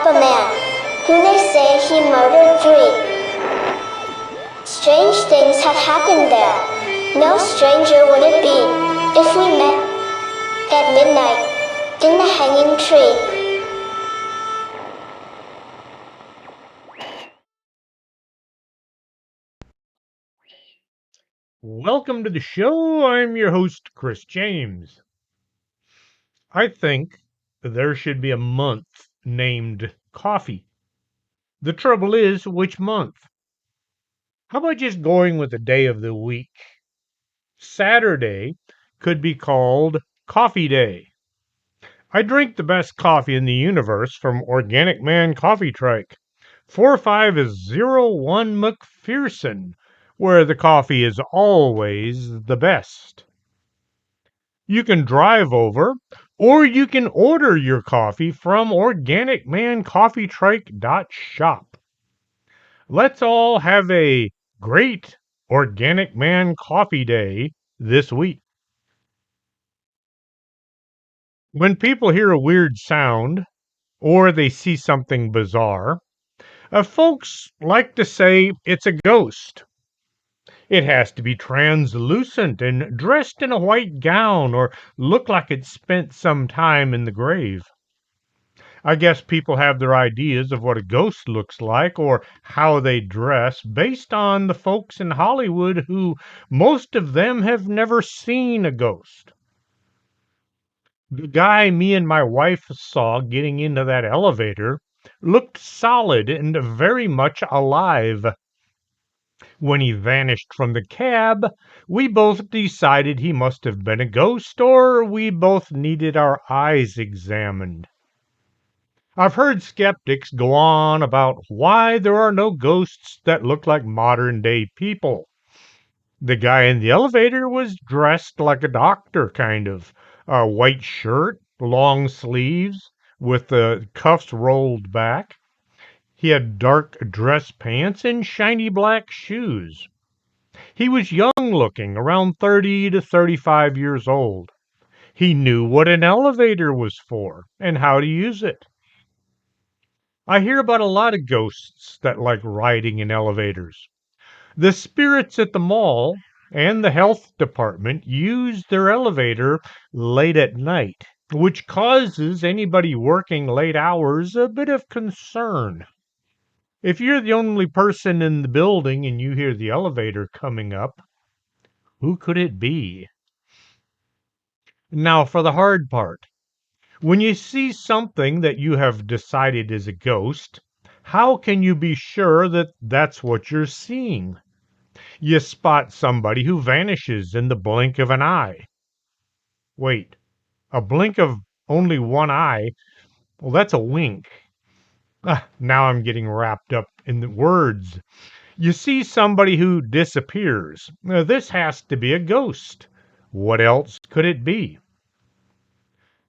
a man who they say he murdered 3. Strange things have happened there. No stranger would it be if we met at midnight in the hanging tree. Welcome to the show. I'm your host, Chris James. I think there should be a month named coffee. The trouble is, which month? How about just going with the day of the week? Saturday could be called Coffee Day. I drink the best coffee in the universe from Organic Man Coffee Trike. 4501 McPherson, where the coffee is always the best. You can drive over, or you can order your coffee from organicmancoffeetrike.shop. Let's all have a great Organic Man Coffee Day this week. When people hear a weird sound or they see something bizarre, folks like to say it's a ghost. It has to be translucent and dressed in a white gown or look like it spent some time in the grave. I guess people have their ideas of what a ghost looks like or how they dress based on the folks in Hollywood who most of them have never seen a ghost. The guy me and my wife saw getting into that elevator looked solid and very much alive. When he vanished from the cab, we both decided he must have been a ghost or we both needed our eyes examined. I've heard skeptics go on about why there are no ghosts that look like modern day people. The guy in the elevator was dressed like a doctor, kind of. A white shirt, long sleeves, with the cuffs rolled back. He had dark dress pants and shiny black shoes. He was young looking, around 30 to 35 years old. He knew what an elevator was for and how to use it. I hear about a lot of ghosts that like riding in elevators. The spirits at the mall and the health department use their elevator late at night, which causes anybody working late hours a bit of concern. If you're the only person in the building and you hear the elevator coming up, who could it be? Now, for the hard part. When you see something that you have decided is a ghost, how can you be sure that that's what you're seeing? You spot somebody who vanishes in the blink of an eye. Wait, a blink of only one eye? Well, that's a wink. Now I'm getting wrapped up in the words. You see somebody who disappears. This has to be a ghost. What else could it be?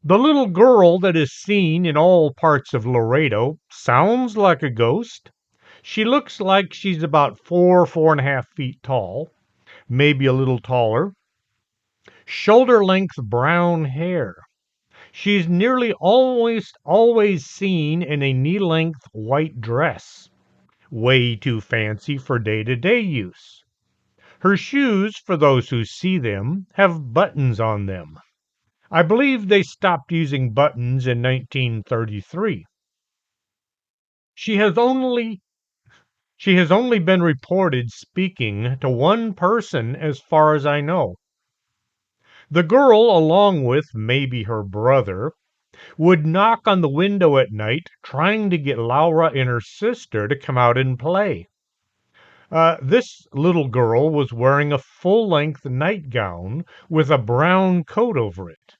The little girl that is seen in all parts of Laredo sounds like a ghost. She looks like she's about 4.5 feet tall, maybe a little taller. Shoulder length brown hair. She's nearly always seen in a knee length white dress. Way too fancy for day to day use. Her shoes, for those who see them, have buttons on them. I believe they stopped using buttons in 1933. She has only she has only been reported speaking to one person as far as I know. The girl, along with maybe her brother, would knock on the window at night trying to get Laura and her sister to come out and play. This little girl was wearing a full-length nightgown with a brown coat over it.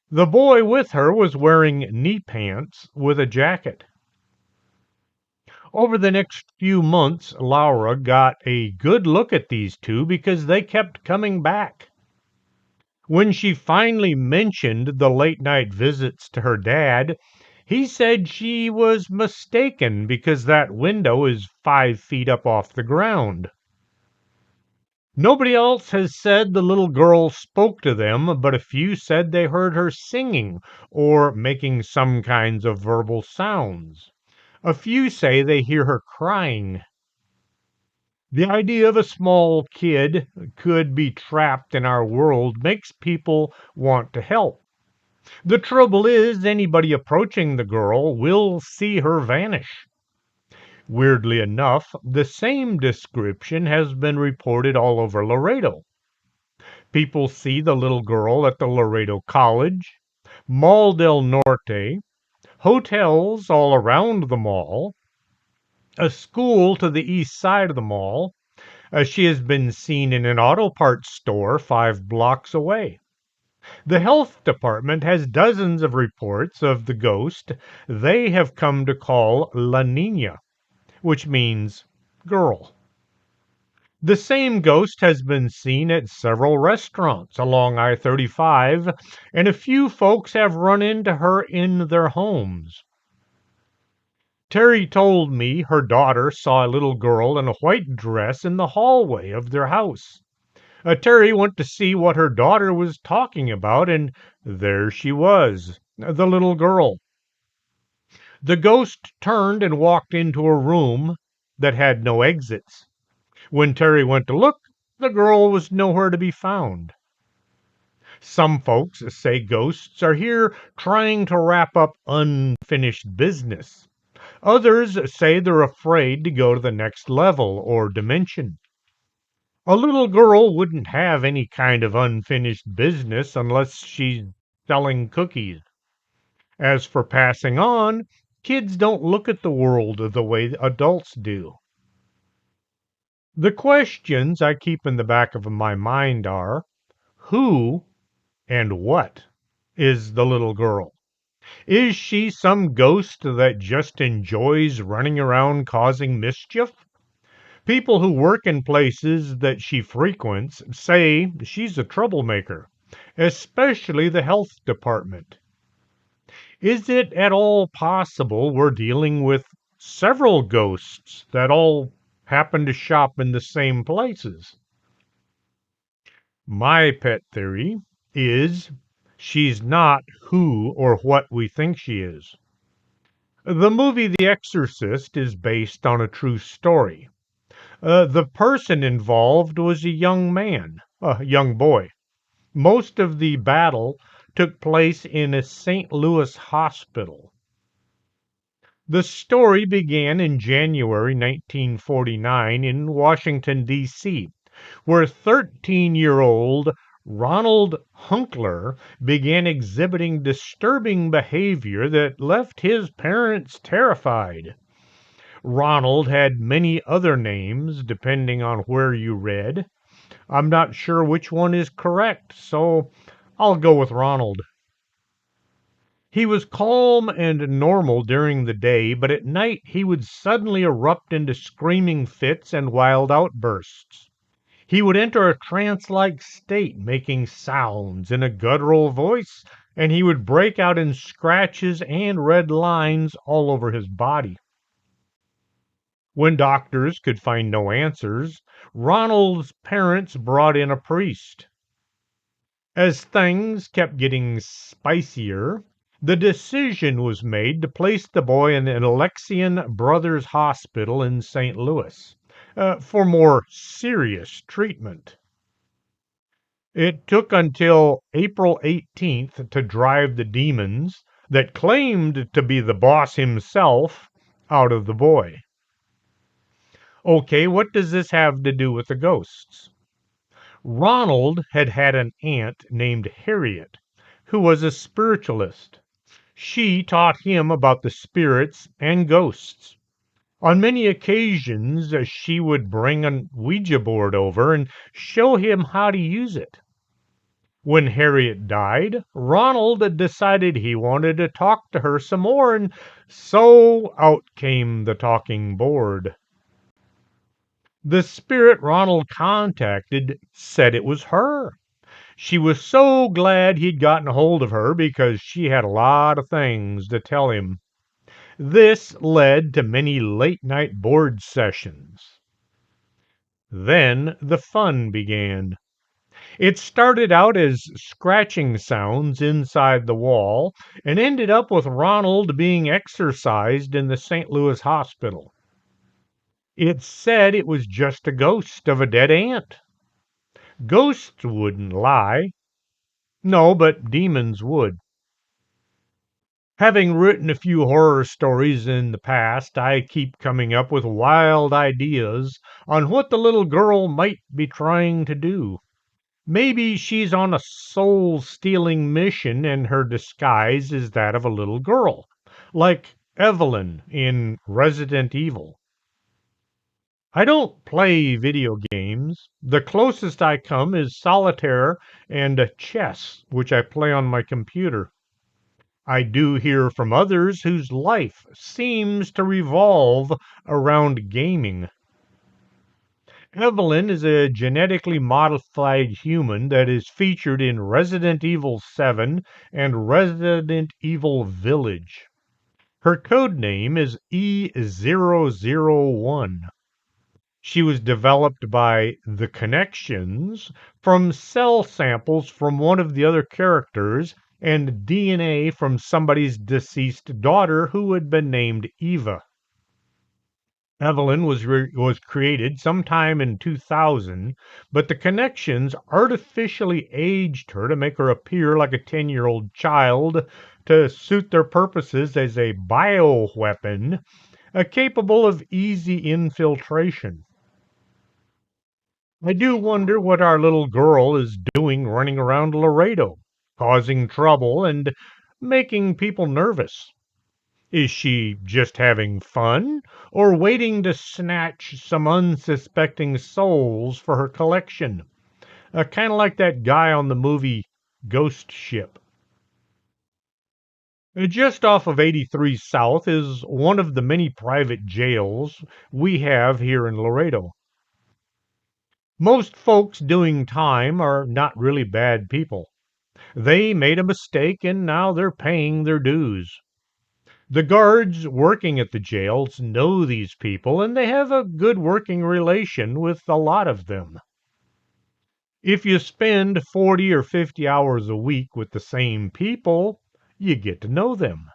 The boy with her was wearing knee pants with a jacket. Over the next few months, Laura got a good look at these two because they kept coming back. When she finally mentioned the late night visits to her dad, he said she was mistaken because that window is 5 feet up off the ground. Nobody else has said the little girl spoke to them, but a few said they heard her singing or making some kinds of verbal sounds. A few say they hear her crying. The idea of a small kid could be trapped in our world makes people want to help. The trouble is, anybody approaching the girl will see her vanish. Weirdly enough, the same description has been reported all over Laredo. People see the little girl at the Laredo College, Mall del Norte, hotels all around the mall, a school to the east side of the mall. She has been seen in an auto parts store 5 blocks away. The health department has dozens of reports of the ghost they have come to call La Nina, which means girl. The same ghost has been seen at several restaurants along I 35, and a few folks have run into her in their homes. Terry told me her daughter saw a little girl in a white dress in the hallway of their house. Terry went to see what her daughter was talking about, and there she was, the little girl. The ghost turned and walked into a room that had no exits. When Terry went to look, the girl was nowhere to be found. Some folks say ghosts are here trying to wrap up unfinished business. Others say they're afraid to go to the next level or dimension. A little girl wouldn't have any kind of unfinished business unless she's selling cookies. As for passing on, kids don't look at the world the way adults do. The questions I keep in the back of my mind are who and what is the little girl? Is she some ghost that just enjoys running around causing mischief? People who work in places that she frequents say she's a troublemaker, especially the health department. Is it at all possible we're dealing with several ghosts that all happen to shop in the same places? My pet theory is she's not who or what we think she is. The movie The Exorcist is based on a true story. The person involved was a young man, a young boy. Most of the battle took place in a St. Louis hospital. The story began in January 1949 in Washington, D.C., where 13-year-old Ronald Hunkler began exhibiting disturbing behavior that left his parents terrified. Ronald had many other names depending on where you read. I'm not sure which one is correct, so I'll go with Ronald. He was calm and normal during the day, but at night he would suddenly erupt into screaming fits and wild outbursts. He would enter a trance like state, making sounds in a guttural voice, and he would break out in scratches and red lines all over his body. When doctors could find no answers, Ronald's parents brought in a priest. As things kept getting spicier, the decision was made to place the boy in an Alexian Brothers Hospital in St. Louis for more serious treatment. It took until April 18th to drive the demons that claimed to be the boss himself out of the boy. Okay, what does this have to do with the ghosts? Ronald had had an aunt named Harriet, who was a spiritualist. She taught him about the spirits and ghosts. On many occasions, she would bring a Ouija board over and show him how to use it. When Harriet died, Ronald decided he wanted to talk to her some more, and so out came the talking board. The spirit Ronald contacted said it was her. She was so glad he'd gotten hold of her because she had a lot of things to tell him. This led to many late night board sessions. Then the fun began. It started out as scratching sounds inside the wall and ended up with Ronald being exorcised in the St. Louis hospital. It said it was just a ghost of a dead aunt. Ghosts wouldn't lie. No, but demons would. Having written a few horror stories in the past, I keep coming up with wild ideas on what the little girl might be trying to do. Maybe she's on a soul stealing mission and her disguise is that of a little girl, like Evelyn in Resident Evil. I don't play video games. The closest I come is solitaire and chess, which I play on my computer. I do hear from others whose life seems to revolve around gaming. Evelyn is a genetically modified human that is featured in Resident Evil 7 and Resident Evil Village. Her code name is E001. She was developed by the Connections from cell samples from one of the other characters and DNA from somebody's deceased daughter who had been named Eva. Evelyn was created sometime in 2000, but the Connections artificially aged her to make her appear like a 10-year-old child to suit their purposes as a bioweapon capable of easy infiltration. I do wonder what our little girl is doing running around Laredo, causing trouble and making people nervous. Is she just having fun or waiting to snatch some unsuspecting souls for her collection? Kind of like that guy on the movie Ghost Ship. Just off of 83 South is one of the many private jails we have here in Laredo. Most folks doing time are not really bad people. They made a mistake and now they're paying their dues. The guards working at the jails know these people and they have a good working relation with a lot of them. If you spend 40 or 50 hours a week with the same people, you get to know them.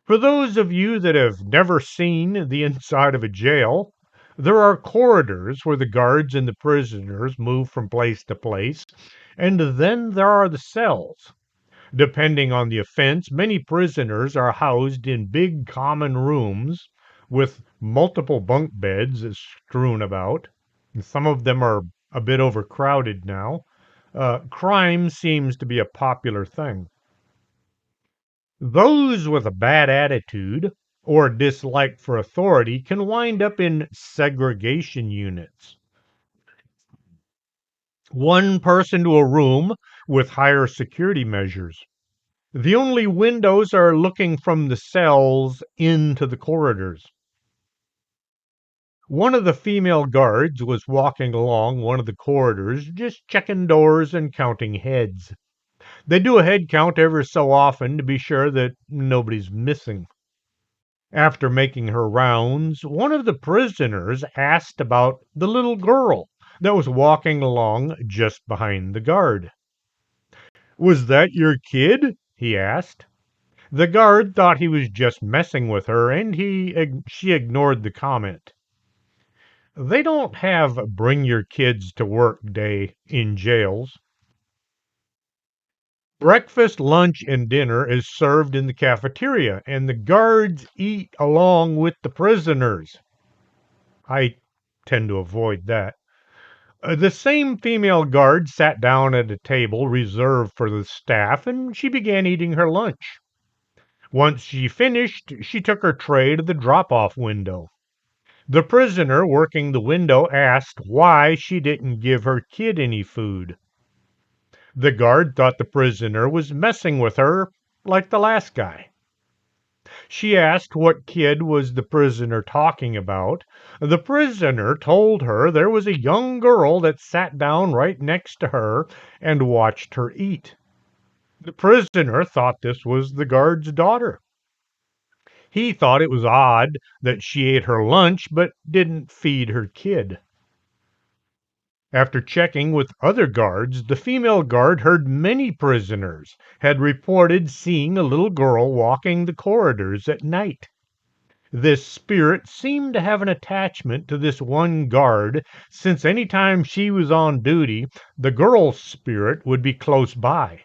For those of you that have never seen the inside of a jail, there are corridors where the guards and the prisoners move from place to place, and then there are the cells. Depending on the offense, many prisoners are housed in big common rooms with multiple bunk beds strewn about. Some of them are a bit overcrowded now. Crime seems to be a popular thing. Those with a bad attitude or dislike for authority can wind up in segregation units. One person to a room with higher security measures. The only windows are looking from the cells into the corridors. One of the female guards was walking along one of the corridors, just checking doors and counting heads. They do a head count every so often to be sure that nobody's missing. After making her rounds, one of the prisoners asked about the little girl that was walking along just behind the guard. Was that your kid? He asked. The guard thought he was just messing with her and she ignored the comment. They don't have bring your kids to work day in jails. Breakfast, lunch, and dinner is served in the cafeteria, and the guards eat along with the prisoners. I tend to avoid that. The same female guard sat down at a table reserved for the staff, and she began eating her lunch. Once she finished, she took her tray to the drop off window. The prisoner working the window asked why she didn't give her kid any food. The guard thought the prisoner was messing with her like the last guy. She asked what kid was the prisoner talking about. The prisoner told her there was a young girl that sat down right next to her and watched her eat. The prisoner thought this was the guard's daughter. He thought it was odd that she ate her lunch but didn't feed her kid. After checking with other guards, the female guard heard many prisoners had reported seeing a little girl walking the corridors at night. This spirit seemed to have an attachment to this one guard, since any time she was on duty, the girl's spirit would be close by.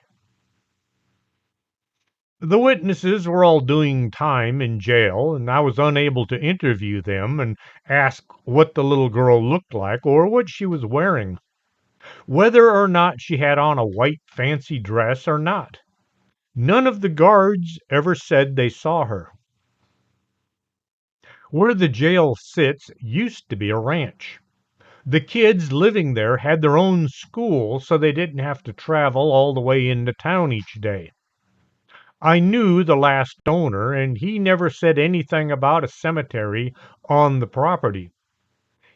The witnesses were all doing time in jail, and I was unable to interview them and ask what the little girl looked like or what she was wearing, whether or not she had on a white fancy dress or not. None of the guards ever said they saw her. Where the jail sits used to be a ranch. The kids living there had their own school, so they didn't have to travel all the way into town each day. I knew the last owner, and he never said anything about a cemetery on the property.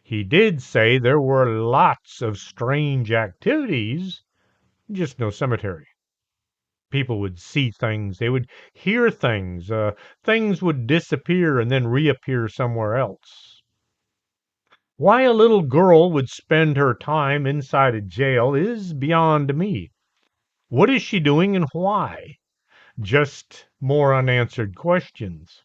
He did say there were lots of strange activities, just no cemetery. People would see things, they would hear things, things would disappear and then reappear somewhere else. Why a little girl would spend her time inside a jail is beyond me. What is she doing and why? Just more unanswered questions.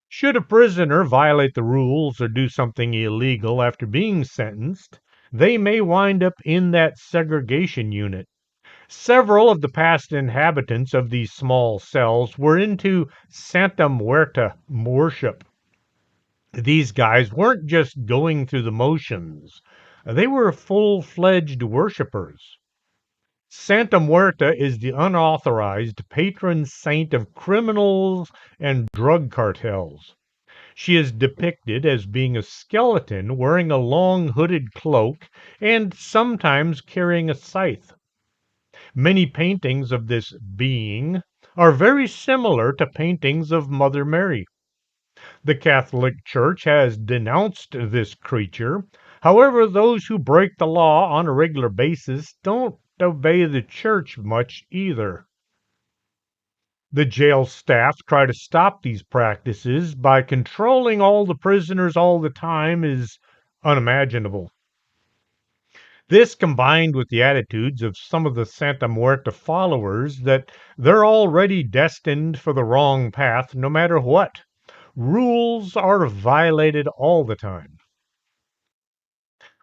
Should a prisoner violate the rules or do something illegal after being sentenced, they may wind up in that segregation unit. Several of the past inhabitants of these small cells were into Santa Muerta worship. These guys weren't just going through the motions, they were full fledged worshippers. Santa Muerta is the unauthorized patron saint of criminals and drug cartels. She is depicted as being a skeleton wearing a long hooded cloak and sometimes carrying a scythe. Many paintings of this being are very similar to paintings of Mother Mary. The Catholic Church has denounced this creature. However, those who break the law on a regular basis don't obey the church much either. The jail staff try to stop these practices by controlling all the prisoners all the time is unimaginable. This combined with the attitudes of some of the Santa Muerta followers that they're already destined for the wrong path no matter what. Rules are violated all the time.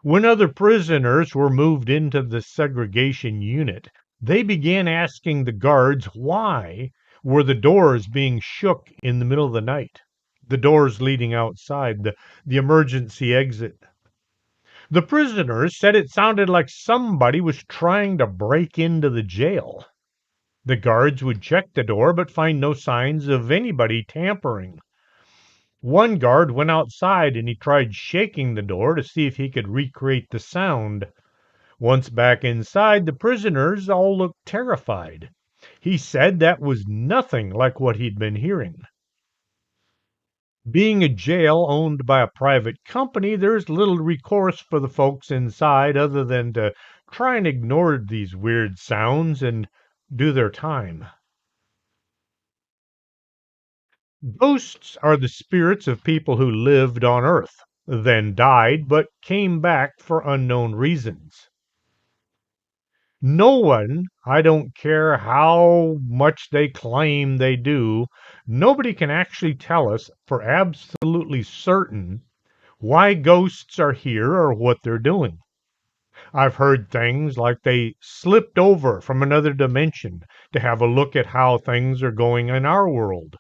When other prisoners were moved into the segregation unit, they began asking the guards why were the doors being shook in the middle of the night, the doors leading outside, the emergency exit. The prisoners said it sounded like somebody was trying to break into the jail. The guards would check the door but find no signs of anybody tampering. One guard went outside and he tried shaking the door to see if he could recreate the sound. Once back inside, the prisoners all looked terrified. He said that was nothing like what he'd been hearing. Being a jail owned by a private company, there's little recourse for the folks inside other than to try and ignore these weird sounds and do their time. Ghosts are the spirits of people who lived on Earth, then died, but came back for unknown reasons. No one, I don't care how much they claim they do, nobody can actually tell us for absolutely certain why ghosts are here or what they're doing. I've heard things like they slipped over from another dimension to have a look at how things are going in our world.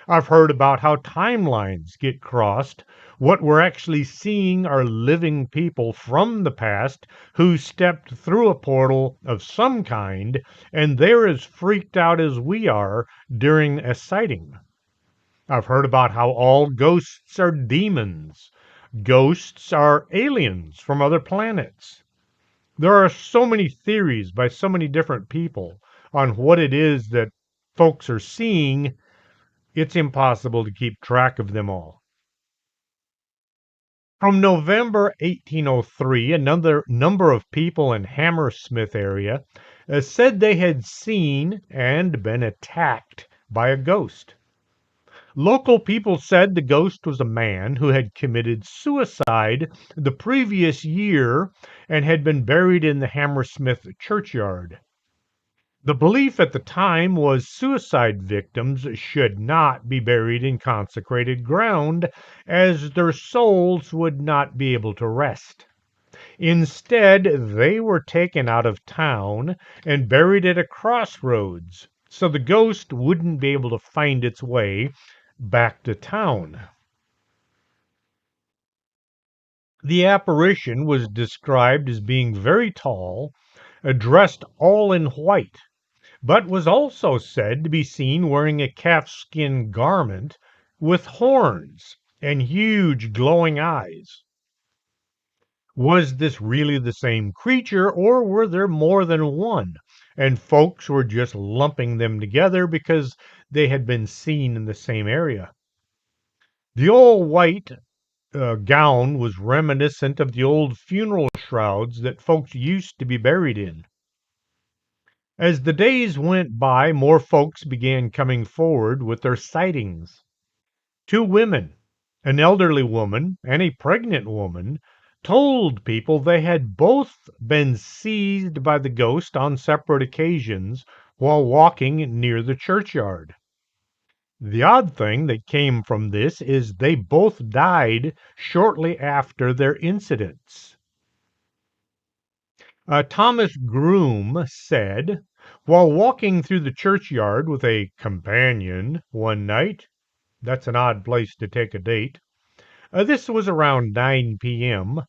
I've heard about how timelines get crossed. What we're actually seeing are living people from the past who stepped through a portal of some kind, and they're as freaked out as we are during a sighting. I've heard about how all ghosts are demons. Ghosts are aliens from other planets. There are so many theories by so many different people on what it is that folks are seeing, it's impossible to keep track of them all. From November 1803, another number of people in Hammersmith area said they had seen and been attacked by a ghost. Local people said the ghost was a man who had committed suicide the previous year and had been buried in the Hammersmith churchyard. The belief at the time was suicide victims should not be buried in consecrated ground, as their souls would not be able to rest. Instead, they were taken out of town and buried at a crossroads, so the ghost wouldn't be able to find its way back to town. The apparition was described as being very tall, dressed all in white, but was also said to be seen wearing a calfskin garment with horns and huge glowing eyes. Was this really the same creature, or were there more than one? And folks were just lumping them together because they had been seen in the same area. The old white gown was reminiscent of the old funeral shrouds that folks used to be buried in. As the days went by, more folks began coming forward with their sightings. Two women, an elderly woman and a pregnant woman, told people they had both been seized by the ghost on separate occasions while walking near the churchyard. The odd thing that came from this is they both died shortly after their incidents. Thomas Groome said, while walking through the churchyard with a companion one night, that's an odd place to take a date. This was around 9 p.m.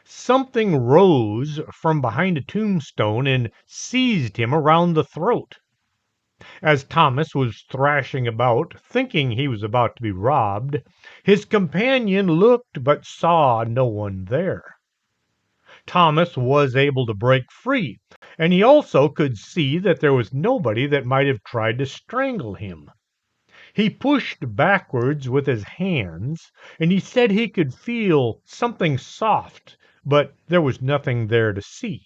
Something rose from behind a tombstone and seized him around the throat. As Thomas was thrashing about, thinking he was about to be robbed, his companion looked but saw no one there. Thomas was able to break free, and he also could see that there was nobody that might have tried to strangle him. He pushed backwards with his hands, and he said he could feel something soft, but there was nothing there to see.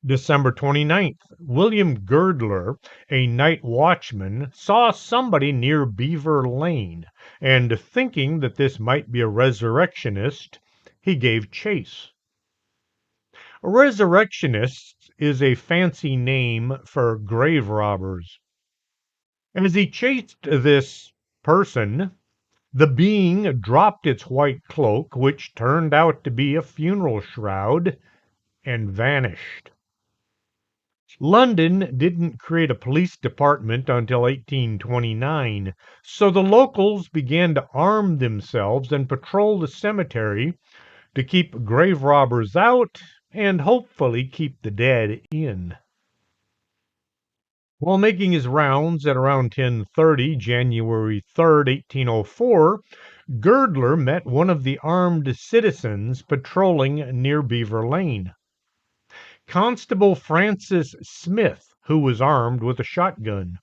December 29th, William Girdler, a night watchman, saw somebody near Beaver Lane, and thinking that this might be a resurrectionist, he gave chase. A resurrectionist is a fancy name for grave robbers. As he chased this person, the being dropped its white cloak, which turned out to be a funeral shroud, and vanished. London didn't create a police department until 1829, so the locals began to arm themselves and patrol the cemetery to keep grave robbers out and hopefully keep the dead in. While making his rounds at around 10:30, January 3rd, 1804, Girdler met one of the armed citizens patrolling near Beaver Lane. Constable Francis Smith, who was armed with a shotgun.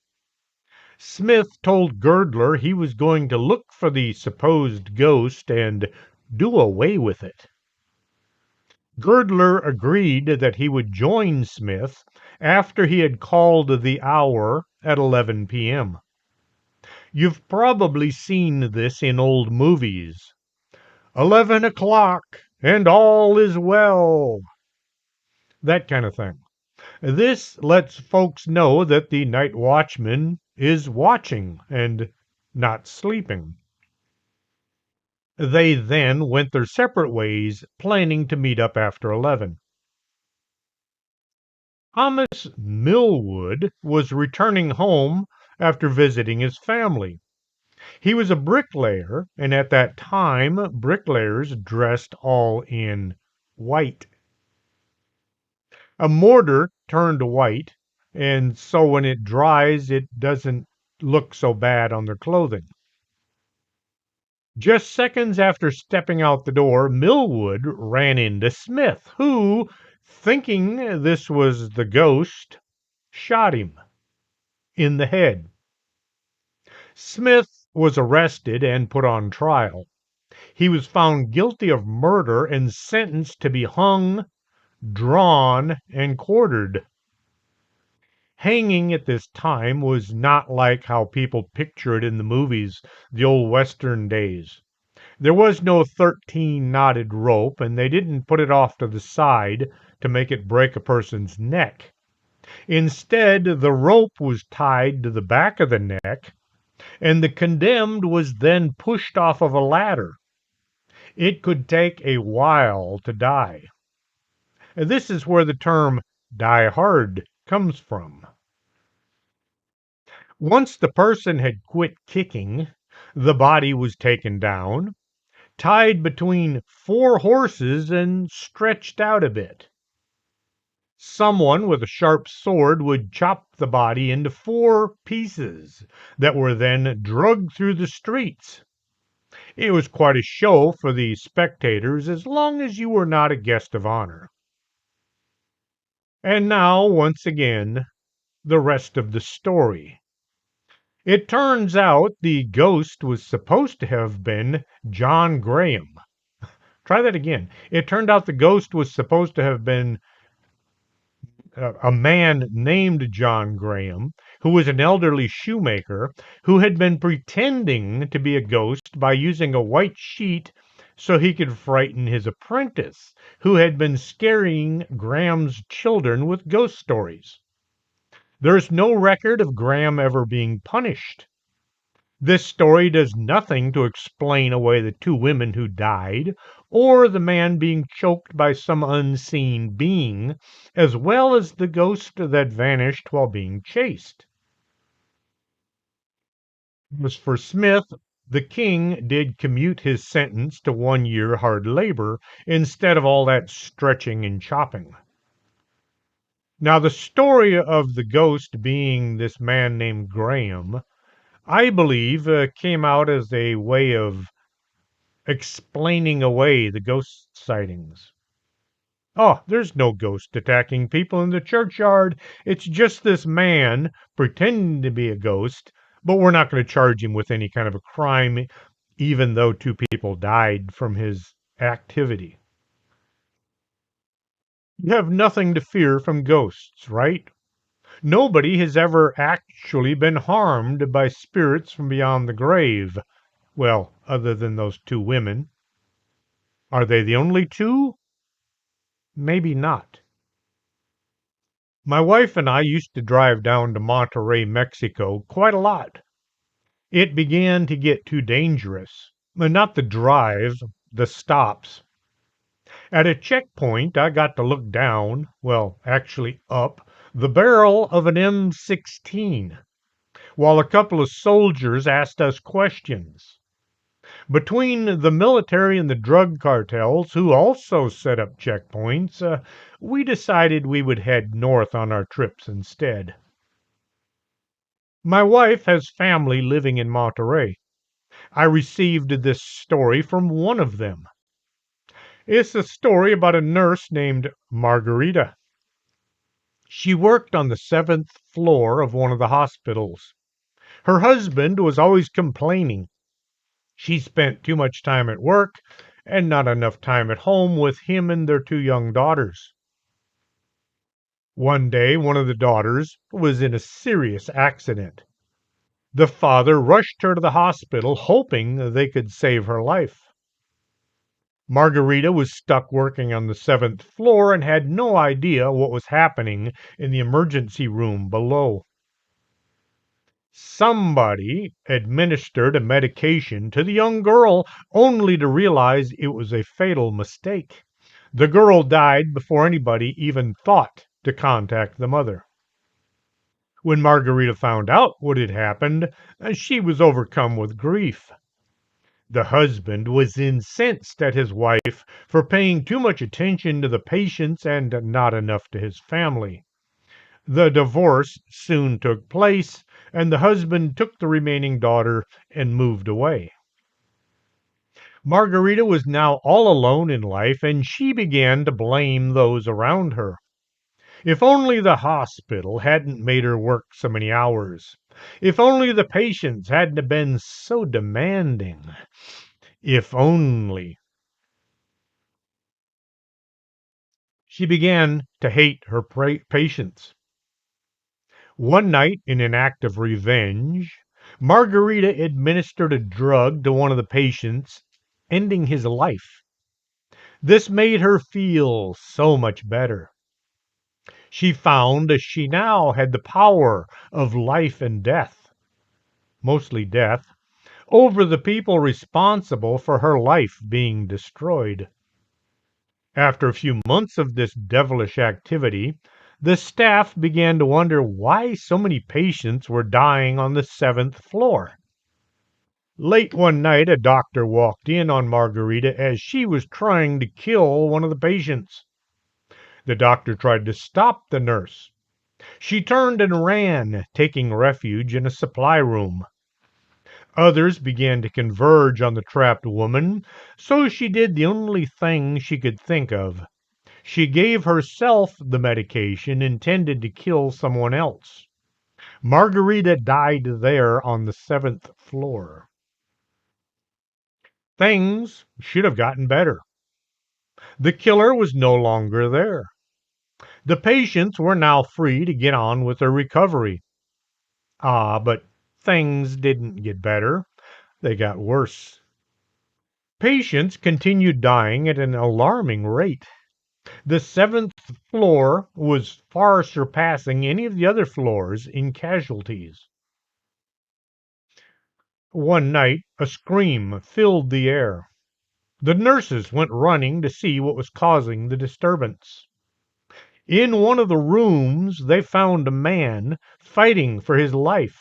Smith told Girdler he was going to look for the supposed ghost and do away with it. Girdler agreed that he would join Smith after he had called the hour at 11 p.m. You've probably seen this in old movies. 11 o'clock and all is well. That kind of thing. This lets folks know that the night watchman is watching and not sleeping. They then went their separate ways, planning to meet up after 11. Thomas Millwood was returning home after visiting his family. He was a bricklayer, and at that time, bricklayers dressed all in white. A mortar turned white, and so when it dries, it doesn't look so bad on their clothing. Just seconds after stepping out the door, Millwood ran into Smith, who, thinking this was the ghost, shot him in the head. Smith was arrested and put on trial. He was found guilty of murder and sentenced to be hung, drawn, and quartered. Hanging at this time was not like how people picture it in the movies, the old Western days. There was no 13 knotted rope, and they didn't put it off to the side to make it break a person's neck. Instead, the rope was tied to the back of the neck, and the condemned was then pushed off of a ladder. It could take a while to die. And this is where the term die hard comes from. Once the person had quit kicking, the body was taken down, tied between four horses, and stretched out a bit. Someone with a sharp sword would chop the body into four pieces that were then dragged through the streets. It was quite a show for the spectators as long as you were not a guest of honor. And now, once again, the rest of the story. It turns out the ghost was supposed to have been John Graham. Try that again. It turned out the ghost was supposed to have been a man named John Graham, who was an elderly shoemaker who had been pretending to be a ghost by using a white sheet so he could frighten his apprentice, who had been scaring Graham's children with ghost stories. There's no record of Graham ever being punished. This story does nothing to explain away the two women who died, or the man being choked by some unseen being, as well as the ghost that vanished while being chased. As for Smith, the king did commute his sentence to 1 year hard labor instead of all that stretching and chopping. Now, the story of the ghost being this man named Graham, I believe, came out as a way of explaining away the ghost sightings. Oh, there's no ghost attacking people in the churchyard. It's just this man pretending to be a ghost, but we're not going to charge him with any kind of a crime, even though two people died from his activity. You have nothing to fear from ghosts, right? Nobody has ever actually been harmed by spirits from beyond the grave. Well, other than those two women. Are they the only two? Maybe not. My wife and I used to drive down to Monterrey, Mexico quite a lot. It began to get too dangerous. Not the drive, the stops. At a checkpoint, I got to look down, well, actually up, the barrel of an M16, while a couple of soldiers asked us questions. Between the military and the drug cartels, who also set up checkpoints, we decided we would head north on our trips instead. My wife has family living in Monterey. I received this story from one of them. It's a story about a nurse named Margarita. She worked on the seventh floor of one of the hospitals. Her husband was always complaining. She spent too much time at work and not enough time at home with him and their two young daughters. One day, one of the daughters was in a serious accident. The father rushed her to the hospital, hoping they could save her life. Margarita was stuck working on the seventh floor and had no idea what was happening in the emergency room below. Somebody administered a medication to the young girl only to realize it was a fatal mistake. The girl died before anybody even thought to contact the mother. When Margarita found out what had happened, she was overcome with grief. The husband was incensed at his wife for paying too much attention to the patients and not enough to his family. The divorce soon took place, and the husband took the remaining daughter and moved away. Margarita was now all alone in life, and she began to blame those around her. If only the hospital hadn't made her work so many hours. If only the patients hadn't been so demanding. If only. She began to hate her patients. One night, in an act of revenge, Margarita administered a drug to one of the patients, ending his life. This made her feel so much better. She found that she now had the power of life and death, mostly death, over the people responsible for her life being destroyed. After a few months of this devilish activity, the staff began to wonder why so many patients were dying on the seventh floor. Late one night, a doctor walked in on Margarita as she was trying to kill one of the patients. The doctor tried to stop the nurse. She turned and ran, taking refuge in a supply room. Others began to converge on the trapped woman, so she did the only thing she could think of. She gave herself the medication intended to kill someone else. Margarita died there on the seventh floor. Things should have gotten better. The killer was no longer there. The patients were now free to get on with their recovery. Ah, but things didn't get better. They got worse. Patients continued dying at an alarming rate. The seventh floor was far surpassing any of the other floors in casualties. One night, a scream filled the air. The nurses went running to see what was causing the disturbance. In one of the rooms, they found a man fighting for his life.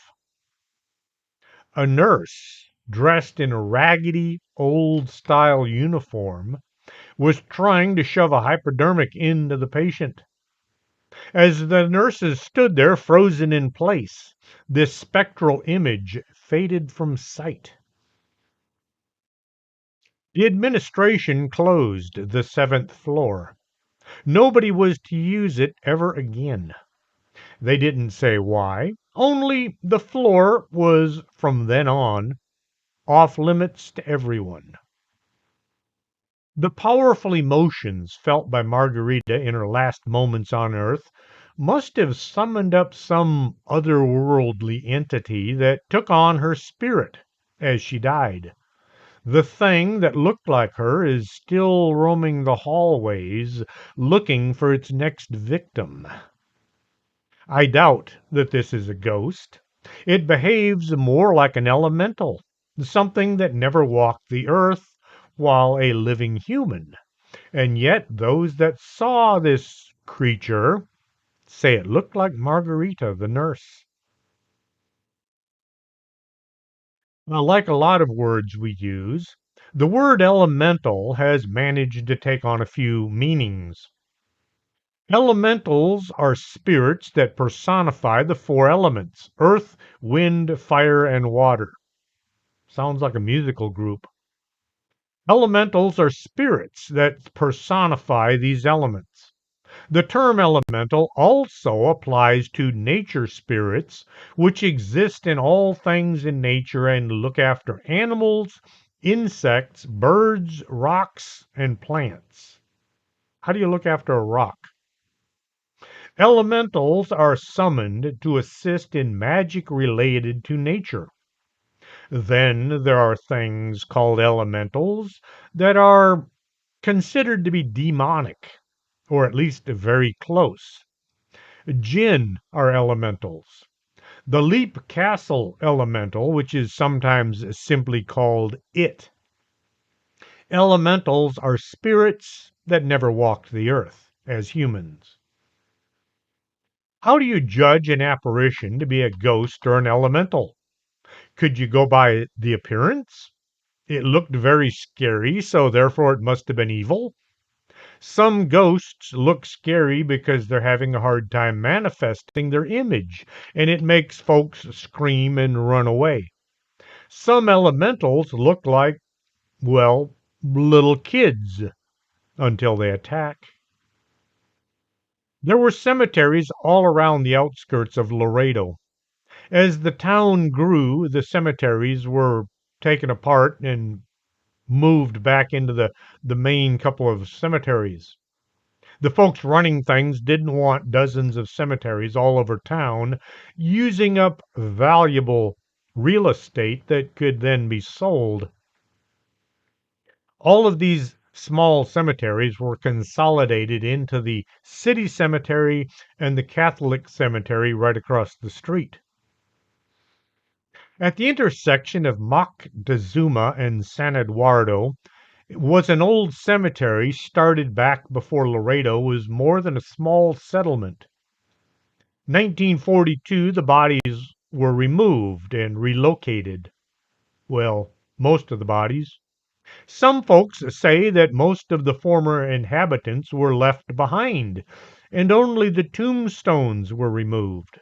A nurse, dressed in a raggedy, old style uniform, was trying to shove a hypodermic into the patient. As the nurses stood there frozen in place, this spectral image faded from sight. The administration closed the seventh floor. Nobody was to use it ever again. They didn't say why, only the floor was from then on off limits to everyone. The powerful emotions felt by Margarita in her last moments on Earth must have summoned up some otherworldly entity that took on her spirit as she died. The thing that looked like her is still roaming the hallways looking for its next victim. I doubt that this is a ghost. It behaves more like an elemental, something that never walked the earth while a living human. And yet those that saw this creature say it looked like Margarita, the nurse. Now, like a lot of words we use, the word elemental has managed to take on a few meanings. Elementals are spirits that personify the four elements: earth, wind, fire, and water. Sounds like a musical group. Elementals are spirits that personify these elements. The term elemental also applies to nature spirits, which exist in all things in nature and look after animals, insects, birds, rocks, and plants. How do you look after a rock? Elementals are summoned to assist in magic related to nature. Then there are things called elementals that are considered to be demonic, or at least very close. Jinn are elementals. The Leap Castle elemental, which is sometimes simply called it. Elementals are spirits that never walked the earth as humans. How do you judge an apparition to be a ghost or an elemental? Could you go by the appearance? It looked very scary, so therefore it must have been evil. Some ghosts look scary because they're having a hard time manifesting their image, and it makes folks scream and run away. Some elementals look like, well, little kids until they attack. There were cemeteries all around the outskirts of Laredo. As the town grew, the cemeteries were taken apart and moved back into the main couple of cemeteries. The folks running things didn't want dozens of cemeteries all over town using up valuable real estate that could then be sold. All of these small cemeteries were consolidated into the city cemetery and the Catholic cemetery right across the street. At the intersection of Moctezuma and San Eduardo was an old cemetery started back before Laredo was more than a small settlement. 1942, the bodies were removed and relocated. Well, most of the bodies. Some folks say that most of the former inhabitants were left behind, and only the tombstones were removed.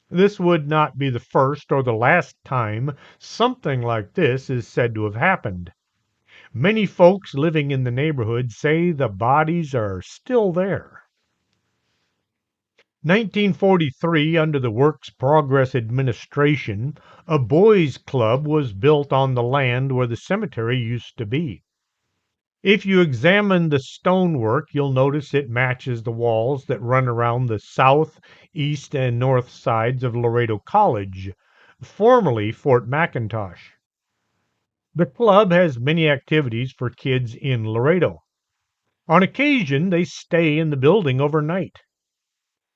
This would not be the first or the last time something like this is said to have happened. Many folks living in the neighborhood say the bodies are still there. 1943, under the Works Progress Administration, a boys' club was built on the land where the cemetery used to be. If you examine the stonework, you'll notice it matches the walls that run around the south, east, and north sides of Laredo College, formerly Fort McIntosh. The club has many activities for kids in Laredo. On occasion, they stay in the building overnight.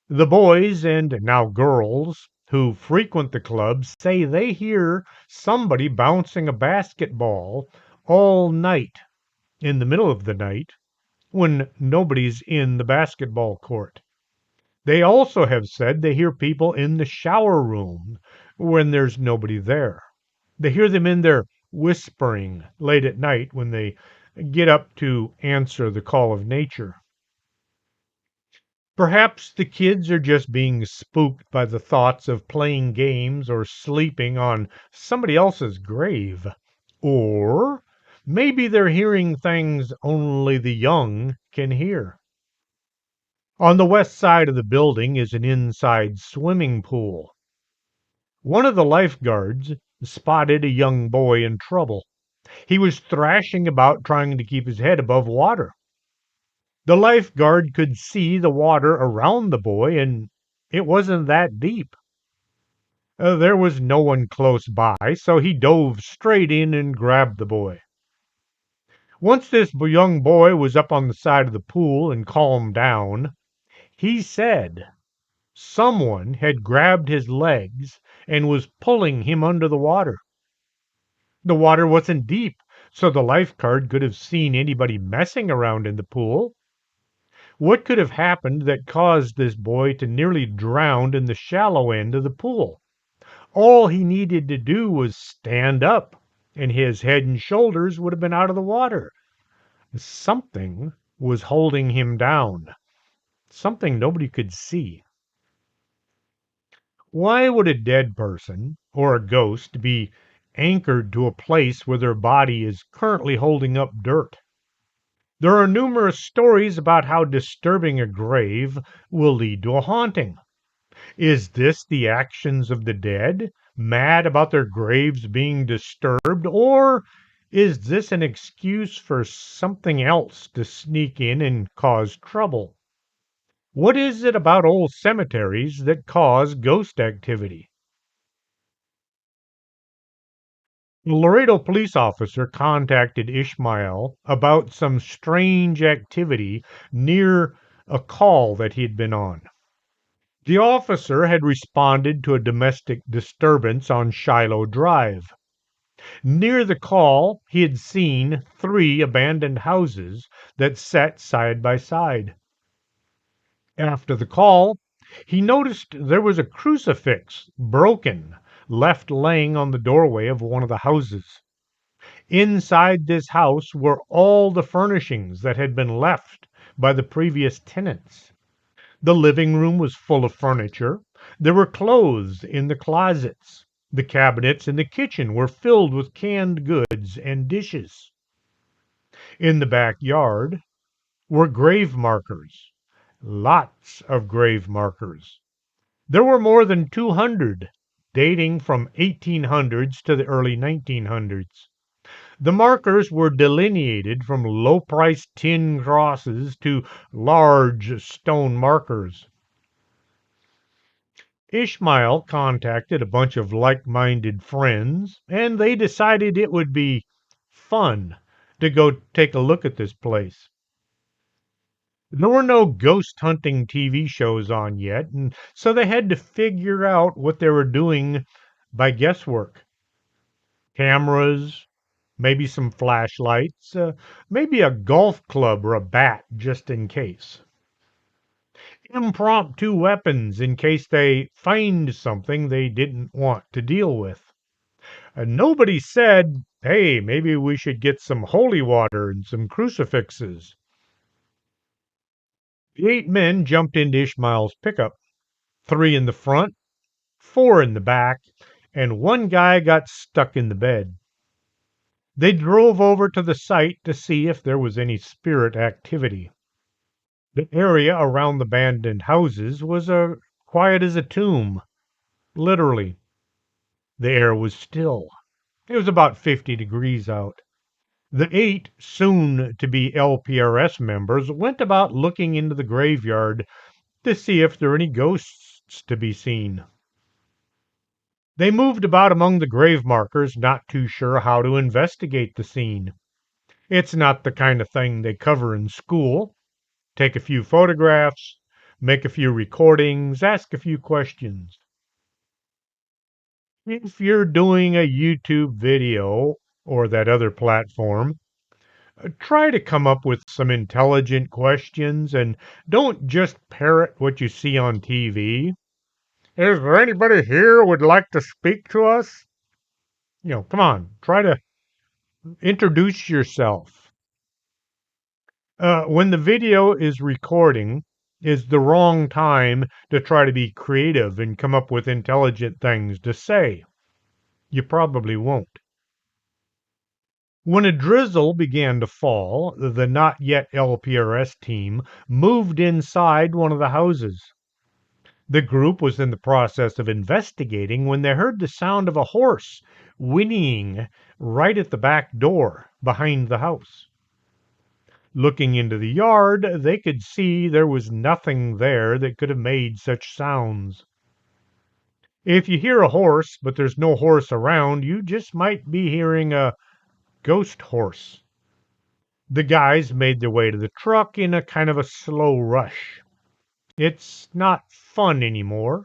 The boys and now girls who frequent the club say they hear somebody bouncing a basketball all night in the middle of the night when nobody's in the basketball court. They also have said they hear people in the shower room when there's nobody there. They hear them in there whispering late at night when they get up to answer the call of nature. Perhaps the kids are just being spooked by the thoughts of playing games or sleeping on somebody else's grave. Or maybe they're hearing things only the young can hear. On the west side of the building is an inside swimming pool. One of the lifeguards spotted a young boy in trouble. He was thrashing about trying to keep his head above water. The lifeguard could see the water around the boy, and it wasn't that deep. There was no one close by, so he dove straight in and grabbed the boy. Once this young boy was up on the side of the pool and calmed down, he said someone had grabbed his legs and was pulling him under the water. The water wasn't deep, so the lifeguard could have seen anybody messing around in the pool. What could have happened that caused this boy to nearly drown in the shallow end of the pool? All he needed to do was stand up, and his head and shoulders would have been out of the water. Something was holding him down, something nobody could see. Why would a dead person or a ghost be anchored to a place where their body is currently holding up dirt? There are numerous stories about how disturbing a grave will lead to a haunting. Is this the actions of the dead, mad about their graves being disturbed, or is this an excuse for something else to sneak in and cause trouble? What is it about old cemeteries that cause ghost activity? A Laredo police officer contacted Ishmael about some strange activity near a call that he'd been on. The officer had responded to a domestic disturbance on Shiloh Drive. Near the call, he had seen 3 abandoned houses that sat side by side. After the call, he noticed there was a crucifix, broken, left laying on the doorway of one of the houses. Inside this house were all the furnishings that had been left by the previous tenants. The living room was full of furniture. There were clothes in the closets. The cabinets in the kitchen were filled with canned goods and dishes. In the backyard were grave markers. Lots of grave markers. There were more than 200, dating from 1800s to the early 1900s. The markers were delineated from low priced tin crosses to large stone markers. Ishmael contacted a bunch of like minded friends, and they decided it would be fun to go take a look at this place. There were no ghost hunting TV shows on yet, and so they had to figure out what they were doing by guesswork. Cameras, maybe some flashlights, maybe a golf club or a bat just in case. Impromptu weapons in case they find something they didn't want to deal with. And nobody said, hey, maybe we should get some holy water and some crucifixes. The 8 men jumped into Ishmael's pickup, 3 in the front, 4 in the back, and one guy got stuck in the bed. They drove over to the site to see if there was any spirit activity. The area around the abandoned houses was quiet as a tomb, literally. The air was still. It was about 50 degrees out. The 8 soon to be LPRS members went about looking into the graveyard to see if there were any ghosts to be seen. They moved about among the grave markers, not too sure how to investigate the scene. It's not the kind of thing they cover in school. Take a few photographs, make a few recordings, ask a few questions. If you're doing a YouTube video or that other platform, try to come up with some intelligent questions and don't just parrot what you see on TV. Is there anybody here who would like to speak to us? Come on, try to introduce yourself. When the video is recording, is the wrong time to try to be creative and come up with intelligent things to say. You probably won't. When a drizzle began to fall, the not yet LPRS team moved inside one of the houses. The group was in the process of investigating when they heard the sound of a horse whinnying right at the back door behind the house. Looking into the yard, they could see there was nothing there that could have made such sounds. If you hear a horse, but there's no horse around, you just might be hearing a ghost horse. The guys made their way to the truck in a kind of a slow rush. It's not fun anymore.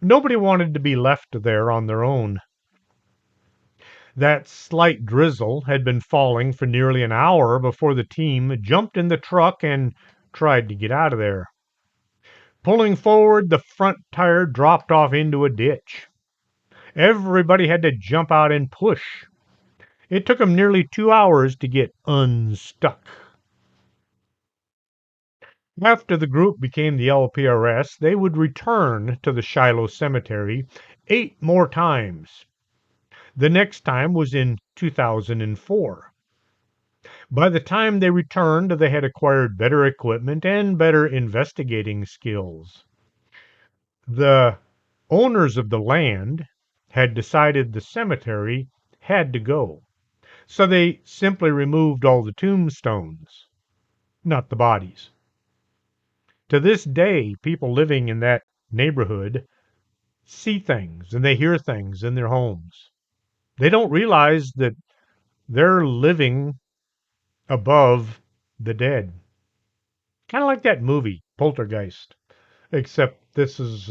Nobody wanted to be left there on their own. That slight drizzle had been falling for nearly an hour before the team jumped in the truck and tried to get out of there. Pulling forward, the front tire dropped off into a ditch. Everybody had to jump out and push. It took them nearly 2 hours to get unstuck. After the group became the LPRS, they would return to the Shiloh Cemetery 8 more times. The next time was in 2004. By the time they returned, they had acquired better equipment and better investigating skills. The owners of the land had decided the cemetery had to go, so they simply removed all the tombstones, not the bodies. To this day, people living in that neighborhood see things and they hear things in their homes. They don't realize that they're living above the dead. Kind of like that movie, Poltergeist, except this is,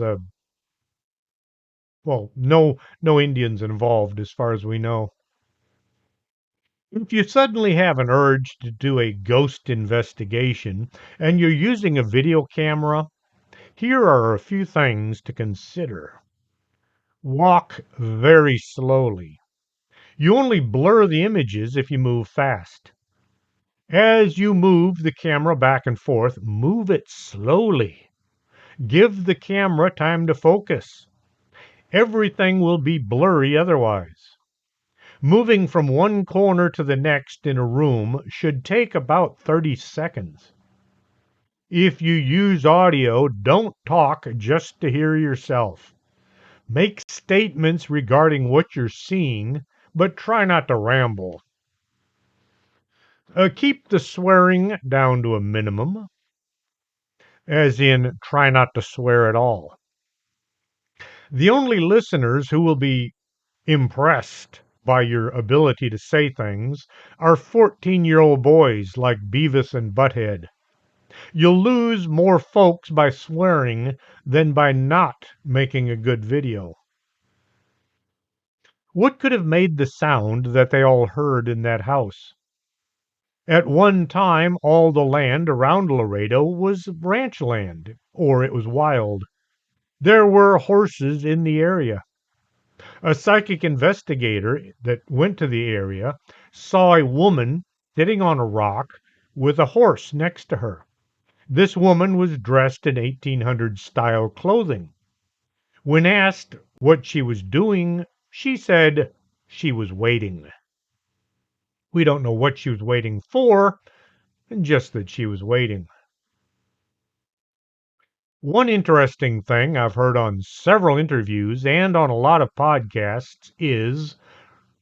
well, no Indians involved as far as we know. If you suddenly have an urge to do a ghost investigation and you're using a video camera, here are a few things to consider. Walk very slowly. You only blur the images if you move fast. As you move the camera back and forth, move it slowly. Give the camera time to focus. Everything will be blurry otherwise. Moving from one corner to the next in a room should take about 30 seconds. If you use audio, don't talk just to hear yourself. Make statements regarding what you're seeing, but try not to ramble. Keep the swearing down to a minimum, as in try not to swear at all. The only listeners who will be impressed by your ability to say things are 14-year-old boys like Beavis and Butthead. You'll lose more folks by swearing than by not making a good video. What could have made the sound that they all heard in that house? At one time, all the land around Laredo was ranch land, or it was wild. There were horses in the area. A psychic investigator that went to the area saw a woman sitting on a rock with a horse next to her. This woman was dressed in 1800 style clothing. When asked what she was doing, she said she was waiting. We don't know what she was waiting for, just that she was waiting. One interesting thing I've heard on several interviews and on a lot of podcasts is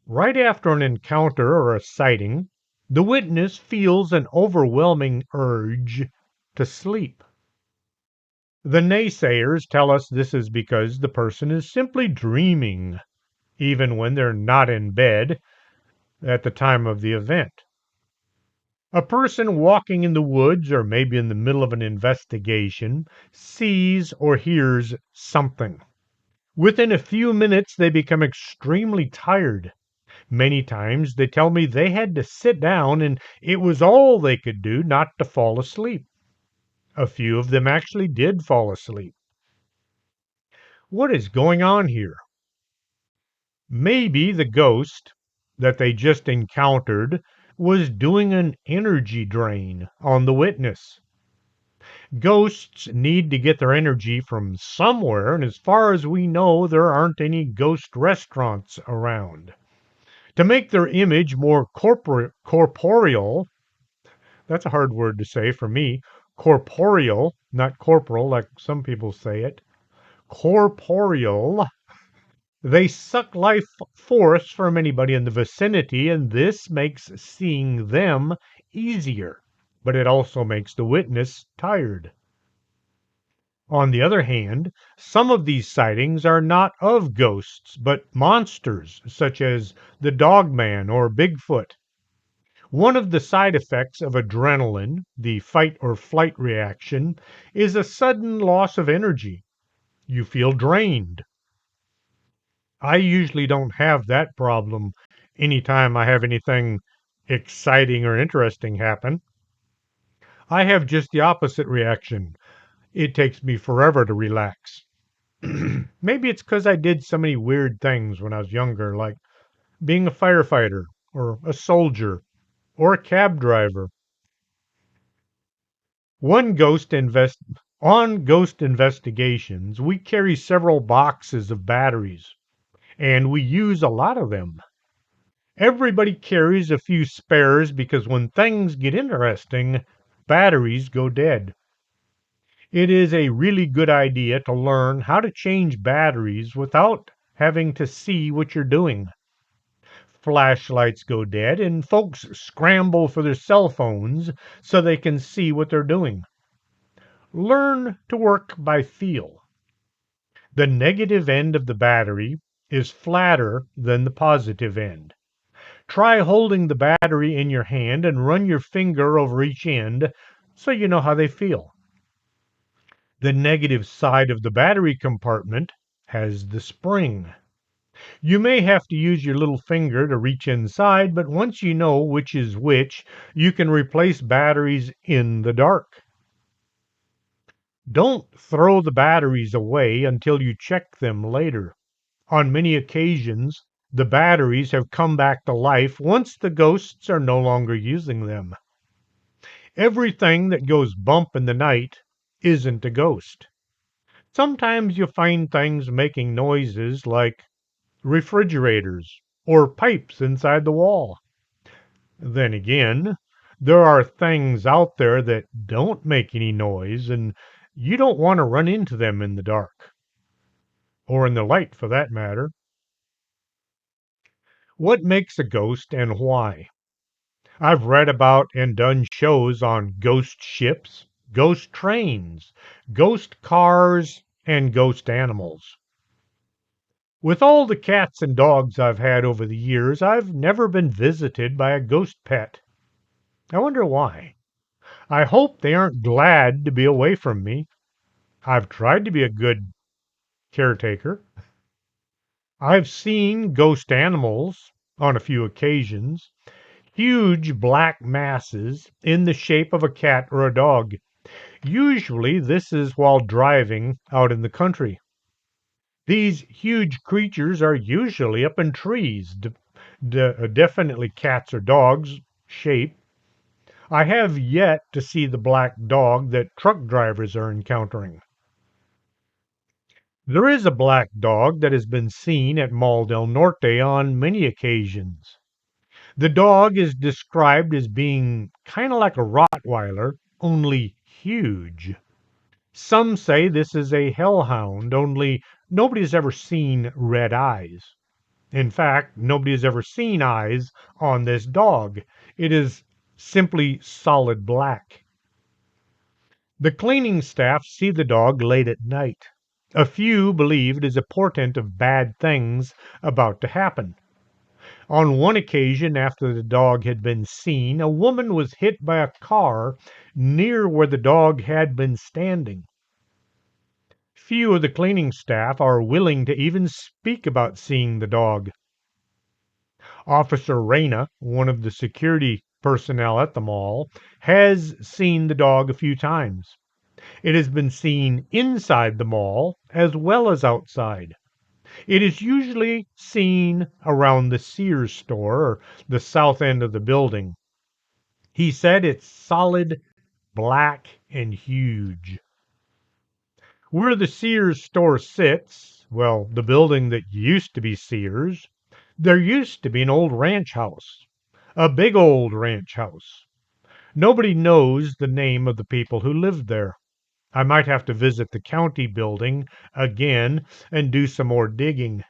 right after an encounter or a sighting, the witness feels an overwhelming urge to sleep. The naysayers tell us this is because the person is simply dreaming, even when they're not in bed at the time of the event. A person walking in the woods or maybe in the middle of an investigation sees or hears something. Within a few minutes, they become extremely tired. Many times they tell me they had to sit down and it was all they could do not to fall asleep. A few of them actually did fall asleep. What is going on here? Maybe the ghost that they just encountered was doing an energy drain on the witness. Ghosts need to get their energy from somewhere, and as far as we know, there aren't any ghost restaurants around. To make their image more corporeal, that's a hard word to say for me, corporeal, not corporal like some people say it, corporeal, they suck life force from anybody in the vicinity, and this makes seeing them easier, but it also makes the witness tired. On the other hand, some of these sightings are not of ghosts, but monsters, such as the Dogman or Bigfoot. One of the side effects of adrenaline, the fight or flight reaction, is a sudden loss of energy. You feel drained. I usually don't have that problem anytime I have anything exciting or interesting happen. I have just the opposite reaction. It takes me forever to relax. Maybe it's because I did so many weird things when I was younger, like being a firefighter or a soldier or a cab driver. One ghost invest On ghost investigations, we carry several boxes of batteries, and we use a lot of them. Everybody carries a few spares because when things get interesting, batteries go dead. It is a really good idea to learn how to change batteries without having to see what you're doing. Flashlights go dead, and folks scramble for their cell phones so they can see what they're doing. Learn to work by feel. The negative end of the battery is flatter than the positive end. Try holding the battery in your hand and run your finger over each end so you know how they feel. The negative side of the battery compartment has the spring. You may have to use your little finger to reach inside, but once you know which is which, you can replace batteries in the dark. Don't throw the batteries away until you check them later. On many occasions, the batteries have come back to life once the ghosts are no longer using them. Everything that goes bump in the night isn't a ghost. Sometimes you find things making noises like refrigerators or pipes inside the wall. Then again, there are things out there that don't make any noise, and you don't want to run into them in the dark, or in the light for that matter. What makes a ghost and why? I've read about and done shows on ghost ships, ghost trains, ghost cars, and ghost animals. With all the cats and dogs I've had over the years, I've never been visited by a ghost pet. I wonder why. I hope they aren't glad to be away from me. I've tried to be a good caretaker. I've seen ghost animals on a few occasions, huge black masses in the shape of a cat or a dog. Usually, this is while driving out in the country. These huge creatures are usually up in trees, definitely cats or dogs shape. I have yet to see the black dog that truck drivers are encountering. There is a black dog that has been seen at Mall del Norte on many occasions. The dog is described as being kind of like a Rottweiler, only huge. Some say this is a hellhound, only nobody's ever seen red eyes. In fact, nobody has ever seen eyes on this dog. It is simply solid black. The cleaning staff see the dog late at night. A few believe it is a portent of bad things about to happen. On one occasion, after the dog had been seen, a woman was hit by a car near where the dog had been standing. Few of the cleaning staff are willing to even speak about seeing the dog. Officer Reyna, one of the security personnel at the mall, has seen the dog a few times. It has been seen inside the mall as well as outside. It is usually seen around the Sears store or the south end of the building. He said it's solid, black, and huge. Where the Sears store sits, well, the building that used to be Sears, there used to be an old ranch house, a big old ranch house. Nobody knows the name of the people who lived there. I might have to visit the county building again and do some more digging.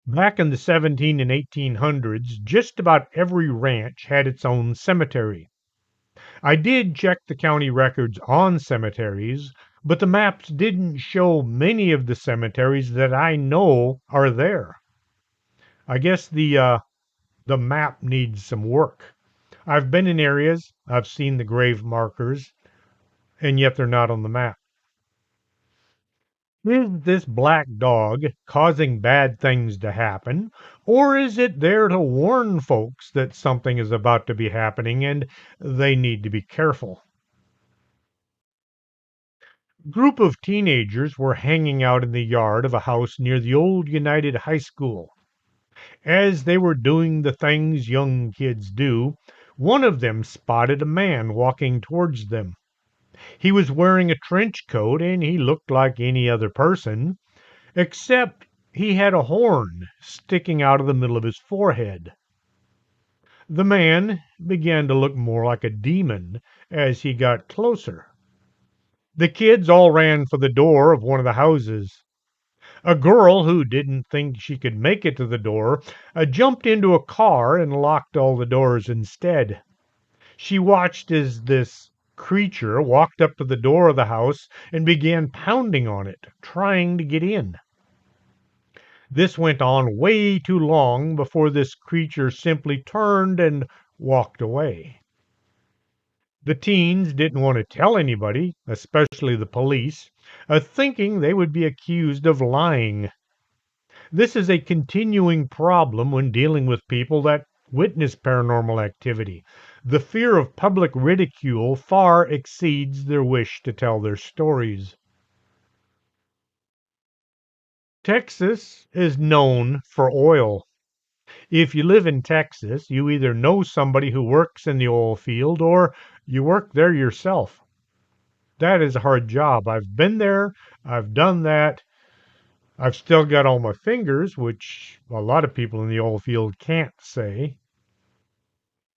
Back in the 17 and 1800s, just about every ranch had its own cemetery. I did check the county records on cemeteries, but the maps didn't show many of the cemeteries that I know are there. I guess the map needs some work. I've been in areas, I've seen the grave markers, and yet they're not on the map. Is this black dog causing bad things to happen, or is it there to warn folks that something is about to be happening and they need to be careful? A group of teenagers were hanging out in the yard of a house near the old United High School. As they were doing the things young kids do, one of them spotted a man walking towards them. He was wearing a trench coat and he looked like any other person, except he had a horn sticking out of the middle of his forehead. The man began to look more like a demon as he got closer. The kids all ran for the door of one of the houses. A girl who didn't think she could make it to the door jumped into a car and locked all the doors instead. She watched as this creature walked up to the door of the house and began pounding on it, trying to get in. This went on way too long before this creature simply turned and walked away. The teens didn't want to tell anybody, especially the police, thinking they would be accused of lying. This is a continuing problem when dealing with people that witness paranormal activity. The fear of public ridicule far exceeds their wish to tell their stories. Texas is known for oil. If you live in Texas, you either know somebody who works in the oil field or you work there yourself. That is a hard job. I've been there, I've done that. I've still got all my fingers, which a lot of people in the oil field can't say.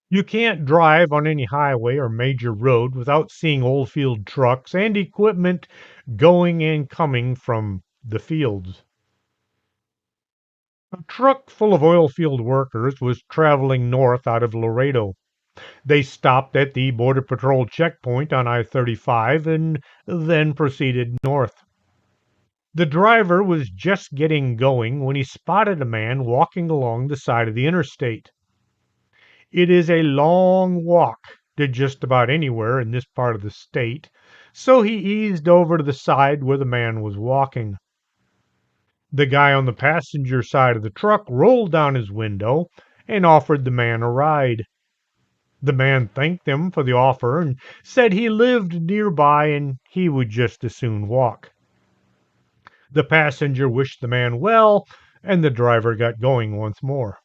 You can't drive on any highway or major road without seeing oil field trucks and equipment going and coming from the fields. Truck full of oil field workers was traveling north out of Laredo. They stopped at the Border Patrol checkpoint on I 35 and then proceeded north. The driver was just getting going when he spotted a man walking along the side of the interstate. It is a long walk to just about anywhere in this part of the state, so he eased over to the side where the man was walking. The guy on the passenger side of the truck rolled down his window and offered the man a ride. The man thanked him for the offer and said he lived nearby and he would just as soon walk. The passenger wished the man well, and the driver got going once more.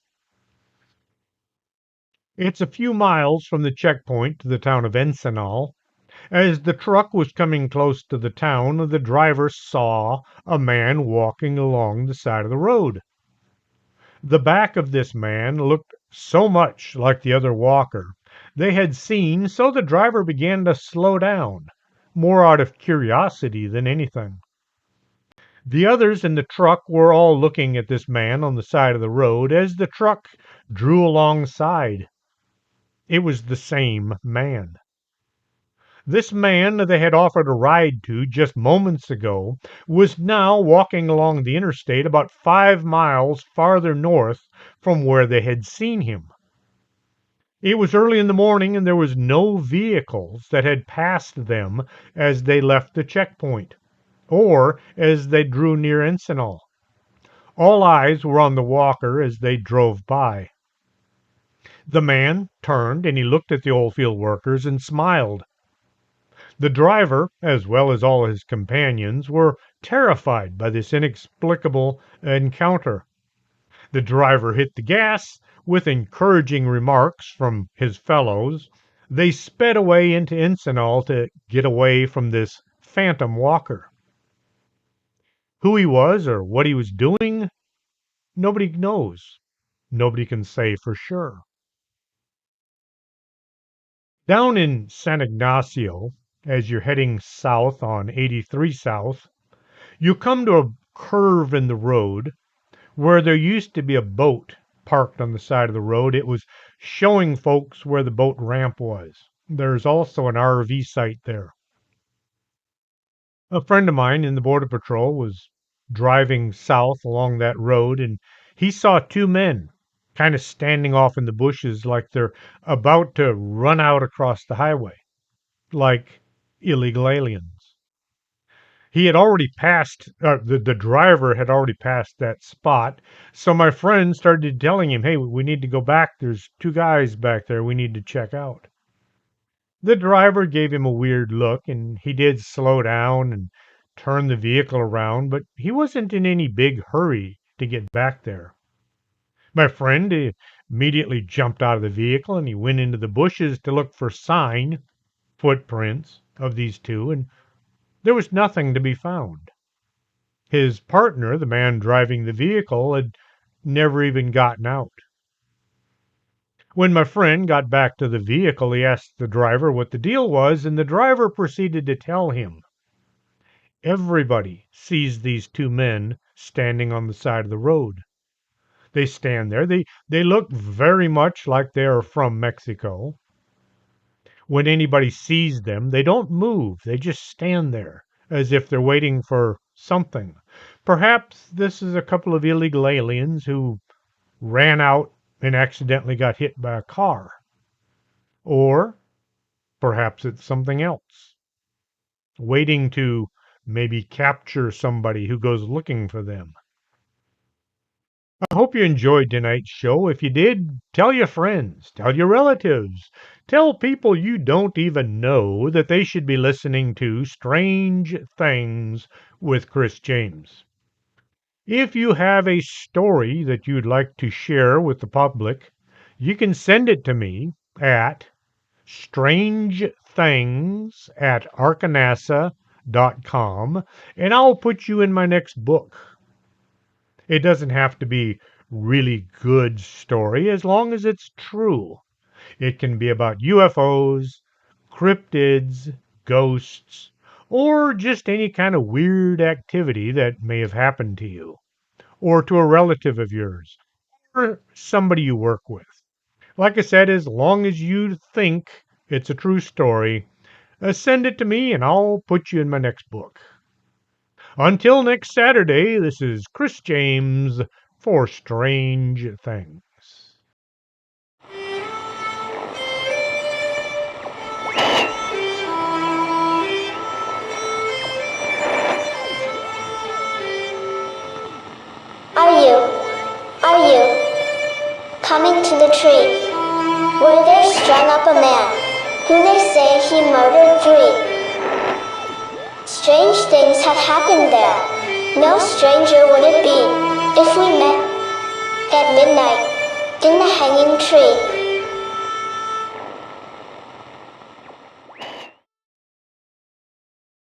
It's a few miles from the checkpoint to the town of Encinal. As the truck was coming close to the town, the driver saw a man walking along the side of the road. The back of this man looked so much like the other walker they had seen, so the driver began to slow down, more out of curiosity than anything. The others in the truck were all looking at this man on the side of the road as the truck drew alongside. It was the same man. This man they had offered a ride to just moments ago was now walking along the interstate about 5 miles farther north from where they had seen him. It was early in the morning and there was no vehicles that had passed them as they left the checkpoint or as they drew near Encinal. All eyes were on the walker as they drove by. The man turned and he looked at the oilfield workers and smiled. The driver, as well as all his companions, were terrified by this inexplicable encounter. The driver hit the gas. With encouraging remarks from his fellows, they sped away into Encinal to get away from this phantom walker. Who he was or what he was doing, nobody knows. Nobody can say for sure. Down in San Ignacio, as you're heading south on 83 South, you come to a curve in the road where there used to be a boat parked on the side of the road. It was showing folks where the boat ramp was. There's also an RV site there. A friend of mine in the Border Patrol was driving south along that road and he saw two men kind of standing off in the bushes like they're about to run out across the highway, like illegal aliens. He had already passed, the driver had already passed that spot. So my friend started telling him, hey, we need to go back. There's two guys back there we need to check out. The driver gave him a weird look and he did slow down and turn the vehicle around, but he wasn't in any big hurry to get back there. My friend immediately jumped out of the vehicle and he went into the bushes to look for footprints of these two, and there was nothing to be found. His partner, the man driving the vehicle, had never even gotten out. When my friend got back to the vehicle, he asked the driver what the deal was, and the driver proceeded to tell him. Everybody sees these two men standing on the side of the road. They stand there. They look very much like they are from Mexico. When anybody sees them, they don't move. They just stand there as if they're waiting for something. Perhaps this is a couple of illegal aliens who ran out and accidentally got hit by a car. Or perhaps it's something else, waiting to maybe capture somebody who goes looking for them. I hope you enjoyed tonight's show. If you did, tell your friends, tell your relatives, tell people you don't even know that they should be listening to Strange Things with Chris James. If you have a story that you'd like to share with the public, you can send it to me at strangethings@arkanasa.com and I'll put you in my next book. It doesn't have to be really good story as long as it's true. It can be about UFOs, cryptids, ghosts, or just any kind of weird activity that may have happened to you. or to a relative of yours or somebody you work with. Like I said, as long as you think it's a true story, send it to me and I'll put you in my next book. Until next Saturday, this is Chris James for Strange Things. Are you coming to the tree where there strung up a man who they say he murdered 3? Strange things have happened there. No stranger would it be if we met at midnight in the hanging tree.